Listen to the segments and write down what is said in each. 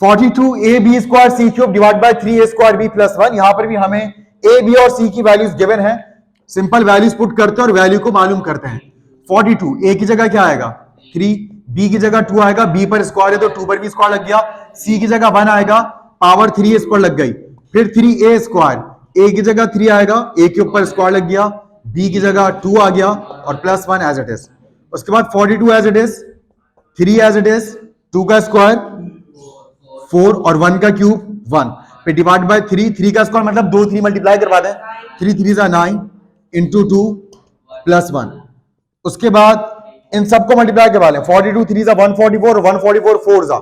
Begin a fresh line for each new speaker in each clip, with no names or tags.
42 A B square C cube divide by 3 A square B plus 1। यहां पर भी हमें ए बी और सी की वैल्यूज गिवन है, सिंपल वैल्यूज पुट करते हैं और वैल्यू को मालूम करते हैं। 42 ए की जगह क्या आएगा 3, बी की जगह 2 आएगा, बी पर स्क्वायर है तो 2 पर भी स्क्वायर लग गया, सी की जगह 1 आएगा, पावर 3 इस पर लग गई, फिर 3 ए स्क्वायर, ए की जगह 3 आएगा, ए के ऊपर स्क्वायर लग गया, बी की जगह 2 आ गया और प्लस 1 एज इट इज। उसके बाद 42 as it is, 3 as it is, 2 का स्क्वायर 4 और 1 का क्यूब 1 पे डिवाइड बाय 3 का स्क्वायर मतलब 2 3 मल्टीप्लाई करवा दें, 3 3 जा 9 इंटू 2 प्लस 1। उसके बाद इन सबको मल्टीप्लाई करवा लें, 42 3 जा 144 और 144 4 जा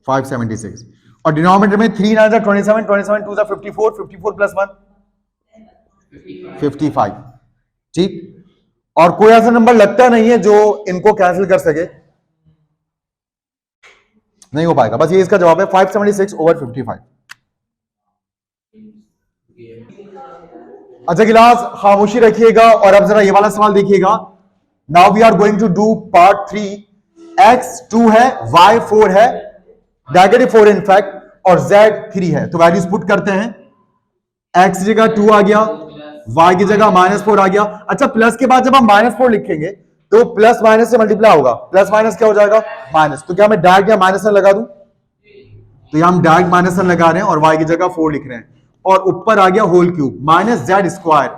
576 और डिनोमिनेटर में 3 9 जा 27 27 2 जा 54 54 प्लस 1 55। ठीक, और कोई ऐसा नंबर लगता नहीं है जो इनको कैंसिल कर सके, नहीं हो पाएगा, बस ये इसका जवाब है 576 ओवर 55। अच्छा गिलास खामोशी रखिएगा और अब जरा ये वाला सवाल देखिएगा। Now we are going to do part 3। x 2 है, y 4 है, नेगेटिव 4 इनफैक्ट, और z 3 है। तो वैल्यूज पुट करते हैं, x की जगह 2 आ गया, y की जगह -4 आ गया। अच्छा प्लस के बाद जब हम -4 लिखेंगे तो प्लस माइनस से मल्टीप्लाई होगा, प्लस माइनस क्या हो जाएगा माइनस, तो क्या मैं डायरेक्ट या माइनस लगा दूं, तो यहां हम डायरेक्ट माइनस लगा रहे हैं और y की जगह 4 लिख रहे हैं और ऊपर आ गया whole cube minus z square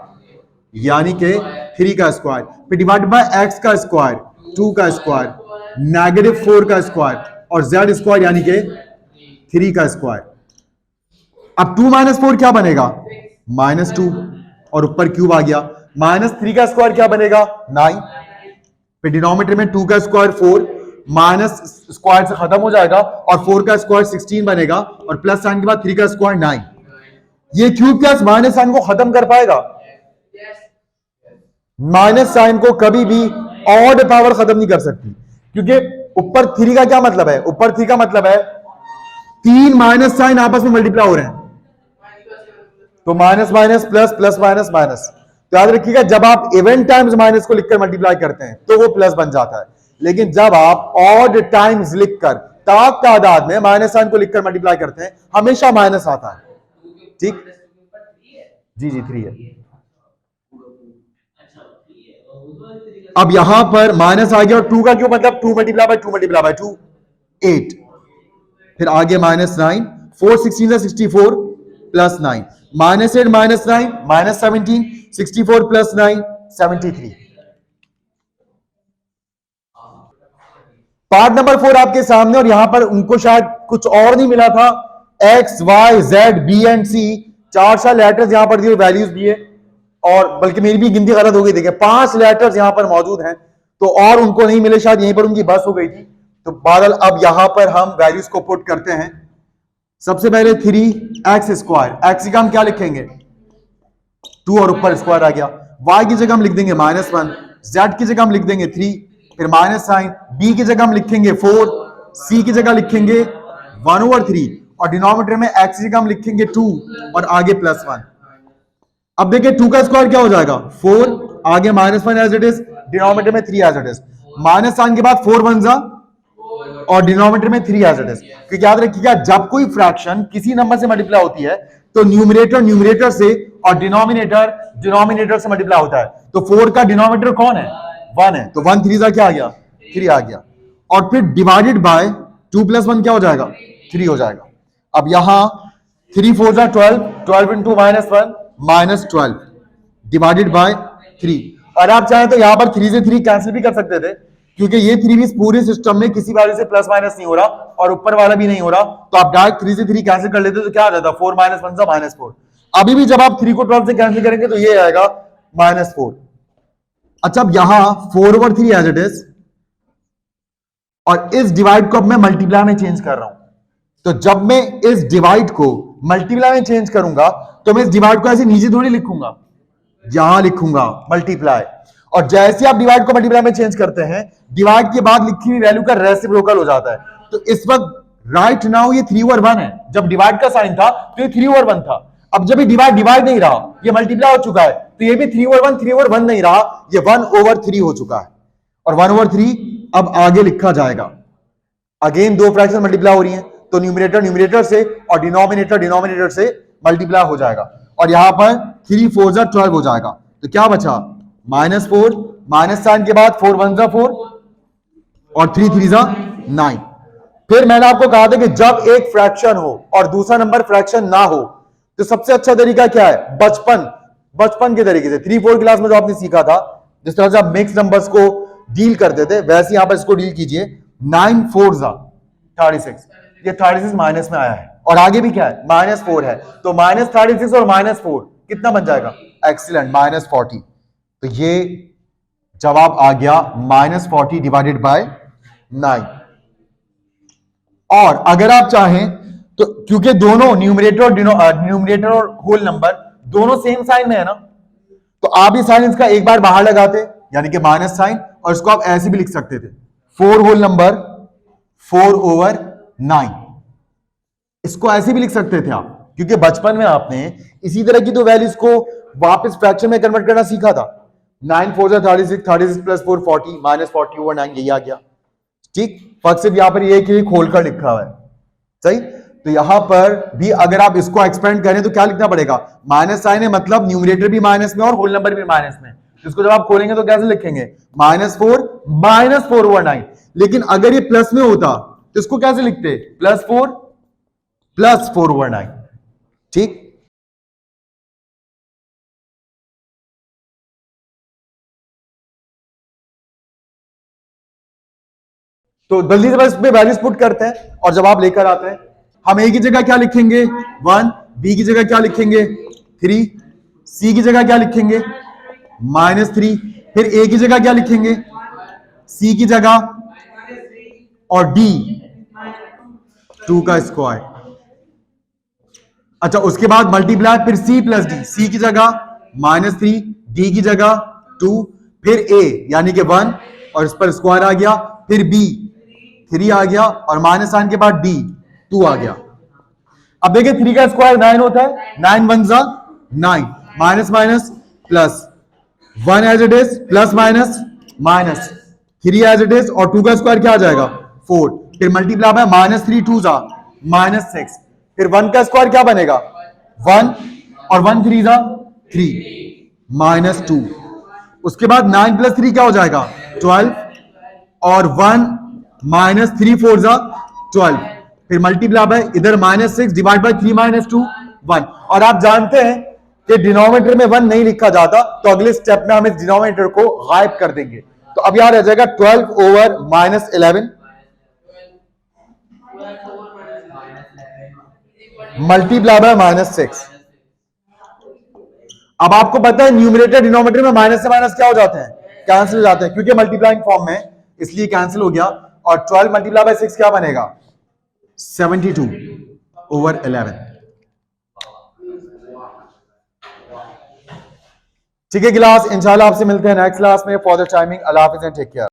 यानी कि 3 का स्क्वायर, फिर डिवाइड बाय x का स्क्वायर 2 का स्क्वायर नेगेटिव 4 का स्क्वायर और z स्क्वायर यानी कि 3 का स्क्वायर। अब 2 - 4 क्या बनेगा -2 और ऊपर क्यूब आ गया, -3 का स्क्वायर क्या बनेगा 9, फिर डिनोमिनेटर में 2 का स्क्वायर 4, माइनस स्क्वायर से खत्म हो जाएगा और 4 का स्क्वायर 16 बनेगा और प्लस साइन के बाद 3 का स्क्वायर 9। ये क्यूब क्या माइनस साइन को खत्म कर पाएगा, माइनस साइन को कभी भी ऑड पावर खत्म नहीं कर सकती, क्योंकि ऊपर 3 का क्या मतलब है, ऊपर 3 का मतलब है 3 माइनस साइन आपस में मल्टीप्लाई हो रहे हैं, तो minus minus plus plus minus minus. तो याद रखिएगा जब आप इवन टाइम्स माइनस को लिखकर मल्टीप्लाई करते हैं तो वो प्लस बन जाता है, लेकिन जब आप ऑड टाइम्स लिखकर ताक तादाद में माइनस साइन को लिखकर मल्टीप्लाई करते हैं हमेशा माइनस आता है। ठीक, जी जी 3 है। अब यहां पर माइनस आ गया और 2 का क्यों मतलब 2 मल्टीप्लाई बाय 2 मल्टीप्लाई बाय 2 8, फिर आगे -9 4 16 64 प्लस 9 -8 -9 -17 64 प्लस 9 73। पार्ट नंबर 4 आपके सामने और यहां पर उनको शायद कुछ और नहीं मिला था, x y z b and c 4 letters यहां पर दिए, वैल्यूज दिए, और बल्कि मेरी भी गिनती गलत हो गई, देखिए 5 लेटर्स यहां पर मौजूद हैं, तो और उनको नहीं मिले, शायद यहीं पर उनकी बस हो गई थी। तो बादल अब यहां पर हम वैल्यूज को पुट करते हैं। सबसे पहले 3x स्क्वायर, x का हम क्या लिखेंगे 2 और ऊपर स्क्वायर आ गया, y की जगह हम लिख देंगे -1, z की जगह हम लिख देंगे 3, फिर माइनस साइन, b की जगह हम लिखेंगे 4, c की जगह लिखेंगे 1/3 और डिनोमिनेटर में x की जगह हम लिखेंगे 2 और आगे प्लस 1। अब देखिए 2 का स्क्वायर क्या हो जाएगा 4, आगे -1 एज इट इज, डिनोमिनेटर में 3 as it is, minus sign के बाद 4 1 जा और डिनोमिनेटर में 3 एज इट इज। क्योंकि याद रखिएगा जब कोई फ्रैक्शन किसी नंबर से मल्टीप्लाई होती है तो न्यूमरेटर न्यूमरेटर से और डिनोमिनेटर डिनोमिनेटर से मल्टीप्लाई होता है, तो 4 का डिनोमिनेटर कौन है 1 है, तो 1 3 क्या आ गया 3 आ गया, और फिर डिवाइडेड बाय 2 + 1 क्या हो जाएगा 3 हो जाएगा। अब यहां 3 4 जा 12, 12 इंटू -1 -12 डिवाइडेड बाय 3, और आप चाहें तो यहां पर 3 से 3 कैंसिल भी कर सकते थे, क्योंकि ये 3 भी पूरे सिस्टम में किसी वजह से प्लस माइनस नहीं हो रहा और ऊपर वाला भी नहीं हो रहा, तो आप डायरेक्ट 3 से 3 कैंसिल कर लेते तो क्या आ जाता 4 - 1 जा -4। अभी भी जब आप 3 को 12 से कैंसिल करेंगे तो ये आएगा -4। अच्छा अब यहां 4/3 एज इट इज, और इस डिवाइड को अब मैं मल्टीप्लाई में चेंज कर रहा हूं, तो जब मैं इस डिवाइड को मल्टीप्लाई में चेंज करूंगा तो मैं इस डिवाइड को ऐसे नीचे थोड़ी लिखूंगा, यहां लिखूंगा मल्टीप्लाई, और जैसे आप डिवाइड को मल्टीप्लाई में चेंज करते हैं डिवाइड के बाद लिखी हुई वैल्यू का रेसिप्रोकल हो जाता है। तो इस वक्त राइट नाउ ये 3/1 है, जब डिवाइड का साइन था तो ये 3/1 था, अब जब ये डिवाइड नहीं रहा ये मल्टीप्लाई हो चुका है तो ये भी 3/1 नहीं रहा, ये 1/3 हो चुका है, और 1/3 अब आगे लिखा जाएगा। अगेन दो फ्रैक्शन मल्टीप्लाई हो रही हैं, तो न्यूमरेटर न्यूमरेटर से और डिनोमिनेटर डिनोमिनेटर से मल्टीप्लाई हो जाएगा, और यहां पर 3 4 जा 12 हो जाएगा। तो क्या बचा? -4, माइनस साइन के बाद 4 1 जा 4 और 3 3 जा 9। फिर मैंने आपको कहा था कि जब एक फ्रैक्शन हो और दूसरा नंबर फ्रैक्शन ना हो, तो सबसे अच्छा तरीका क्या है? बचपन के तरीके से 3 4 क्लास में जो आपने सीखा था, जिस तरह से आप मिक्स नंबर्स को डील करते थे, वैसे यहां पर इसको डील कीजिए। 9 4 जा 36, ये 36 माइनस में आया है, और आगे भी क्या है? -4 है, तो -36 और -4 कितना बन जाएगा? एक्सीलेंट, -40। तो ये जवाब आ गया -40 डिवाइडेड बाय 9। और अगर आप चाहें तो, क्योंकि दोनों न्यूमरेटर और होल नंबर दोनों सेम साइन में है ना, तो आप ही साइन इसका एक बार बाहर लगाते, यानी कि माइनस साइन, और इसको आप ऐसे भी लिख सकते थे 4 होल नंबर 4/9। इसको ऐसे भी लिख सकते थे आप, क्योंकि बचपन में आपने इसी तरह की तो वैल्यूज को वापस फ्रैक्शन में कन्वर्ट करना सीखा था। 9 4 36, 36 + 4 40, -40/9, यही आ गया। ठीक, फर्क सिर्फ यहां पर ये कि खोलकर लिखा हुआ है, सही। तो यहां पर भी अगर आप इसको एक्सपेंड करें तो क्या लिखना पड़ेगा? माइनस साइन है, मतलब न्यूमरेटर भी माइनस में और होल नंबर भी माइनस में। इसको जब आप खोलेंगे तो कैसे लिखेंगे? -4 लेकिन अगर ये प्लस में होता तो इसको कैसे लिखते? +4 + 4/9। ठीक, तो जल्दी से बस इसमें वैल्यूज पुट करते हैं और जवाब लेकर आते हैं। हम ए की जगह क्या लिखेंगे? 1, बी की जगह क्या लिखेंगे? 3, सी की जगह क्या लिखेंगे? -3, फिर ए की जगह क्या लिखेंगे? सी की जगह, और डी 2 का स्क्वायर। अच्छा, उसके बाद मल्टीप्लाई, फिर सी प्लस डी, सी की जगह -3, डी की जगह 2, फिर ए यानी कि 1 और इस पर स्क्वायर आ गया, फिर बी 3 आ गया, और माइनस साइन के बाद डी 2 आ गया। अब देखिए 3 का स्क्वायर 9 होता है, 9 1 जा 9, minus minus plus, 1 as it is, plus minus minus, 3 as it is, और 2 का स्क्वायर क्या आ जाएगा? 4, फिर मल्टीप्लाई बाय -3 2 जा -6, फिर 1 का स्क्वायर क्या बनेगा? 1, और 1 3 जा 3, -2। उसके बाद 9 + 3 क्या हो जाएगा? 12, और 1 -3 4 जा 12, फिर मल्टीप्लाई बाय इधर -6 डिवाइड बाय 3 - 2 1। और आप जानते हैं कि डिनोमिनेटर में 1 नहीं लिखा जाता, तो अगले स्टेप में हम इस डिनोमिनेटर को गायब कर देंगे। तो अब यहां रह जाएगा 12/-11 मल्टीप्लाई बाय -6। अब आपको पता है न्यूमरेटर डिनोमिनेटर में माइनस से माइनस क्या हो जाते हैं? कैंसिल हो जाते हैं, क्योंकि मल्टीप्लाइंग फॉर्म में, इसलिए कैंसिल हो गया। और 12 मल्टीप्लाई बाय 6 क्या बनेगा? 72/11। ठीक है क्लास, इंशाल्लाह आपसे मिलते हैं नेक्स्ट क्लास में। फॉर द टाइमिंग, अल्लाह हाफिज़ एंड टेक केयर।